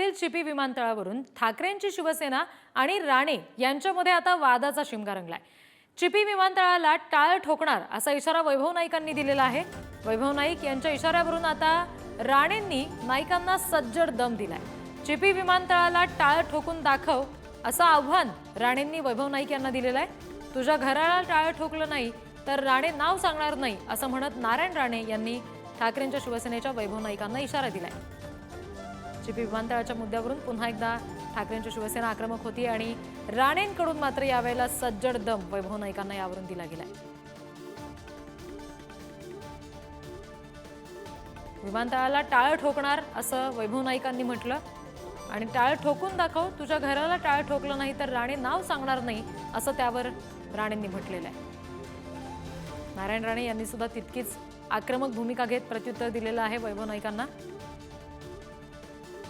नाशिकमधील चिपी विमानतळावरून ठाकरेंची शिवसेना आणि राणे यांच्यामध्ये आता वादाचा शिमगा रंगलाय। चिपी विमानतळाला टाळ ठोकणार असा इशारा वैभव नाईकांनी दिलेला आहे। वैभव नाईक यांच्या इशाऱ्यावरून आता राणेंनी नाईकांना सज्जड दम दिलाय। चिपी विमानतळाला टाळ ठोकून दाखव असं आव्हान राणेंनी वैभव नाईक यांना दिलेलं आहे। तुझ्या घराला टाळ ठोकलं नाही तर राणे नाव सांगणार नाही असं म्हणत नारायण राणे यांनी ठाकरेंच्या शिवसेनेच्या वैभव नाईकांना इशारा दिलाय। चिपी विमानतळाच्या मुद्द्यावरून पुन्हा एकदा ठाकरेंची शिवसेना आक्रमक होती आणि राणेंकडून मात्र यावेळेला सज्जड दम वैभव नाईकांना यावरून दिला गेलाय। विमानतळाला टाळ ठोकणार असं वैभव नाईकांनी म्हटलं आणि टाळ ठोकून दाखव, तुझ्या घराला टाळ ठोकलं नाही तर राणे नाव सांगणार नाही असं त्यावर राणेंनी म्हटलेलं आहे। नारायण राणे यांनी सुद्धा तितकीच आक्रमक भूमिका घेत प्रत्युत्तर दिलेलं आहे वैभव नाईकांना।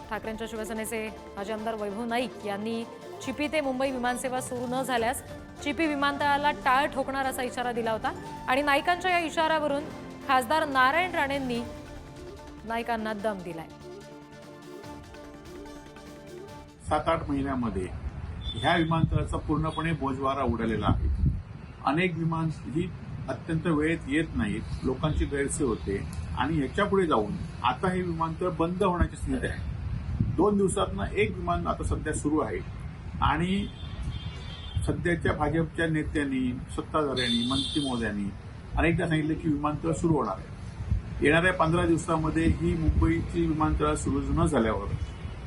ठाकरेंच्या शिवसेनेचे माजी आमदार वैभव नाईक यांनी चिपी ते मुंबई विमानसेवा सुरू न झाल्यास चिपी विमानतळाला टाळ ठोकणार असा इशारा दिला होता आणि नाईकांच्या या इशाऱ्यावरून खासदार नारायण राणेंनी नाईकांना दम दिलाय। 7-8 महिन्यामध्ये ह्या विमानतळाचा पूर्णपणे बोजवारा उडालेला आहे। अनेक विमान ही अत्यंत वेळेत येत नाहीत, लोकांची गैरसोय होते आणि याच्यापुढे जाऊन आता हे विमानतळ बंद होण्याची स्थिती आहे। 2 दिवसातनं एक विमान आता सध्या सुरू आहे आणि सध्याच्या भाजपच्या नेत्यांनी, सत्ताधाऱ्यांनी, मंत्री महोदयांनी अनेकदा सांगितलं की विमानतळ सुरू होणार आहे। येणाऱ्या 15 दिवसामध्ये ही मुंबईची विमानतळ सुरू न झाल्यावर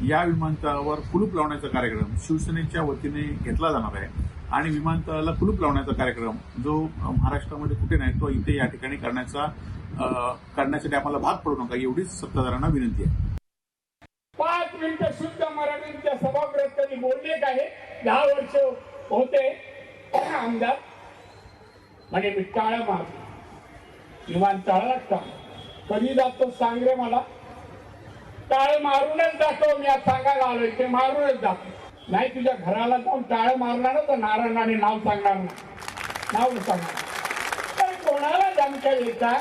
या विमानतळावर कुलूप लावण्याचा कार्यक्रम शिवसेनेच्या वतीने घेतला जाणार आहे आणि विमानतळाला कुलूप लावण्याचा कार्यक्रम जो महाराष्ट्रामध्ये कुठे नाही तो इथे या ठिकाणी करण्यासाठी आम्हाला भाग पडू नका एवढीच सत्ताधाऱ्यांना विनंती आहे। 5 मिनिटं शुद्ध मराठीच्या सभागृहात कधी बोलले का? 10 वर्ष होते आमदार म्हणजे मी टाळ मार विमानतळाला टाळ कधी जातो सांग रे मला। टाळ मारूनच जातो मी, आज सांगायला आलोय ते मारूनच जातो। नाही तुझ्या घराला जाऊन टाळ मारणार तर नारायणाने नाव सांगणार नाही, नाव सांगणार। तर कोणाला धमक्या देतात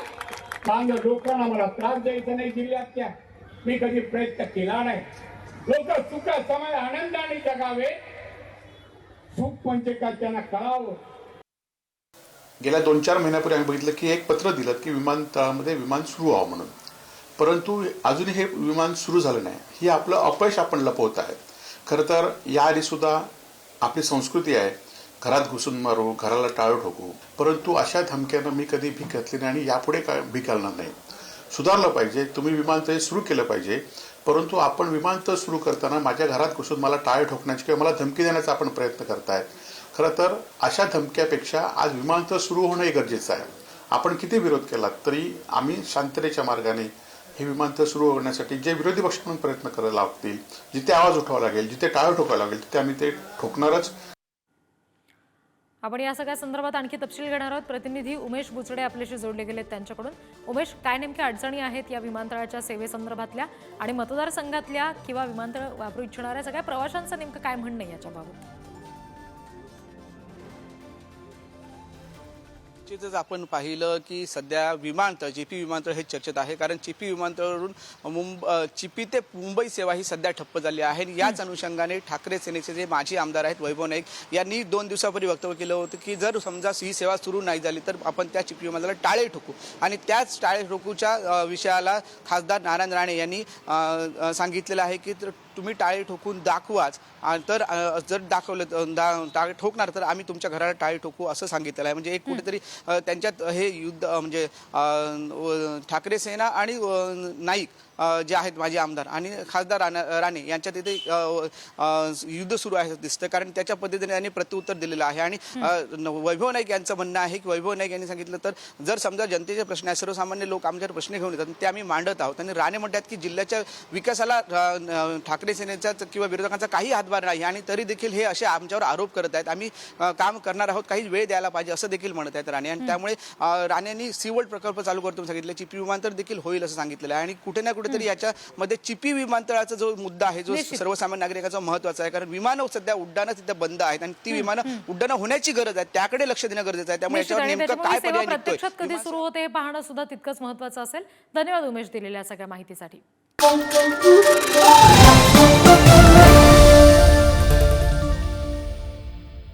सांग, लोकांना मला त्रास द्यायचा नाही जिल्ह्यात त्या मी कधी प्रयत्न केला नाही। लोक सुख समय आनंदाने जगावे, सुख म्हणजे का त्यांना कळावं। गेल्या 2-4 महिन्यापूर्वी आम्ही बघितलं की एक पत्र दिलं की विमानतळामध्ये विमान सुरू व्हावं म्हणून, परंतु अजूनही हे विमान सुरू झालं नाही। ही आपलं अपयश आपण लपवत आहे। खरं तर याआधी सुद्धा आपली संस्कृती आहे घरात घुसून मारू, घराला टाळं ठोकू, परंतु अशा धमक्यानं मी कधी भीक घातली नाही आणि यापुढे भीक घालणार नाही। सुधारलं पाहिजे, तुम्ही विमानतळ सुरू केलं पाहिजे, परंतु आपण विमानतळ सुरू करताना माझ्या घरात घुसून मला टाळे ठोकण्याची किंवा मला धमकी देण्याचा आपण प्रयत्न करताय। खरं तर अशा धमक्यापेक्षा आज विमानतळ सुरू होणं गरजेचं आहे। आपण किती विरोध केला तरी आम्ही शांततेच्या मार्गाने हे विमानतळ सुरू होण्यासाठी जे विरोधी पक्ष म्हणून प्रयत्न करायला लागतील, जिथे आवाज उठवावा लागेल, जिथे टाळं ठोकावं लागेल तिथे आम्ही ते ठोकणारच। आपण या सगळ्या संदर्भात आणखी तपशील घेणार आहोत। प्रतिनिधी उमेश बुचडे आपल्याशी जोडले गेलेत त्यांच्याकडून। उमेश, काय नेमक्या अडचणी आहेत या विमानतळाच्या सेवेसंदर्भातल्या आणि मतदारसंघातल्या किंवा विमानतळ वापरू इच्छिणाऱ्या सगळ्या प्रवाशांचं नेमकं काय म्हणणं आहे याच्याबाबत? निश्चितच आपण पाहिलं की सध्या विमानतळ चिपी विमानतळ हे चर्चेत आहे, कारण चिपी विमानतळावरून चिपी ते मुंबई सेवा ही सध्या ठप्प झाली आहे। याच अनुषंगाने ठाकरे सेनेचे जे माजी आमदार आहेत वैभव नाईक यांनी 2 दिवसापूर्वी वक्तव्य केलं होतं की जर समजा ही सेवा सुरू नाही झाली तर आपण त्या चिपी विमानतळाला टाळे ठोकू आणि त्याच टाळे ठोकूच्या विषयाला खासदार नारायण राणे यांनी सांगितलेलं आहे की तुम्ही टाळे ठोकून दाखवाच, तर जर दाखवलं टाळे ठोकणार तर आम्ही तुमच्या घराला टाळे ठोकू असं सांगितलेलं आहे। म्हणजे एक कुठेतरी त्यांच्यात हे युद्ध म्हणजे ठाकरे सेना आणि नाईक जे आहेत माझे आमदार आणि खासदार राणे यांच्यात इथे युद्ध सुरू आहे दिसतं, कारण त्याच्या पद्धतीने त्यांनी प्रत्युत्तर दिलेलं आहे। आणि वैभव नाईक यांचं म्हणणं आहे की वैभव नाईक यांनी सांगितलं तर जर समजा जनतेचे प्रश्न आहे, सर्वसामान्य लोक आमच्यावर प्रश्न घेऊन येतात ते आम्ही मांडत आहोत आणि राणे म्हणतात की जिल्ह्याच्या विकासाला ठाकरे सेनेचा किंवा विरोधकांचा काही हातभार नाही आणि तरी देखील हे असे आमच्यावर आरोप करत आहेत। आम्ही काम करणार आहोत, काही वेळ द्यायला पाहिजे असं देखील म्हणत आहेत राणे। आणि त्यामुळे राणेंनी सीवर्ल्ड प्रकल्प चालू करतो सांगितलं, चिपी विमानतळ देखील होईल असं सांगितलेलं आहे। आणि कुठे ना कुठेतरी याच्यामध्ये चिपी विमानतळाचा जो मुद्दा आहे जो सर्वसामान्य नागरिकांचा महत्त्वाचा आहे, कारण विमानं सध्या उड्डाणं तिथे बंद आहेत आणि ती विमानं उड्डाणं होण्याची गरज आहे, त्याकडे लक्ष देणं गरजेचं आहे। त्यामुळे याच्यावर नेमकं काय पर्याय निघतोय, कधी सुरू होते हे पाहणं सुद्धा तितकंच महत्त्वाचं असेल। धन्यवाद उमेश दिलेल्या सगळ्या माहितीसाठी।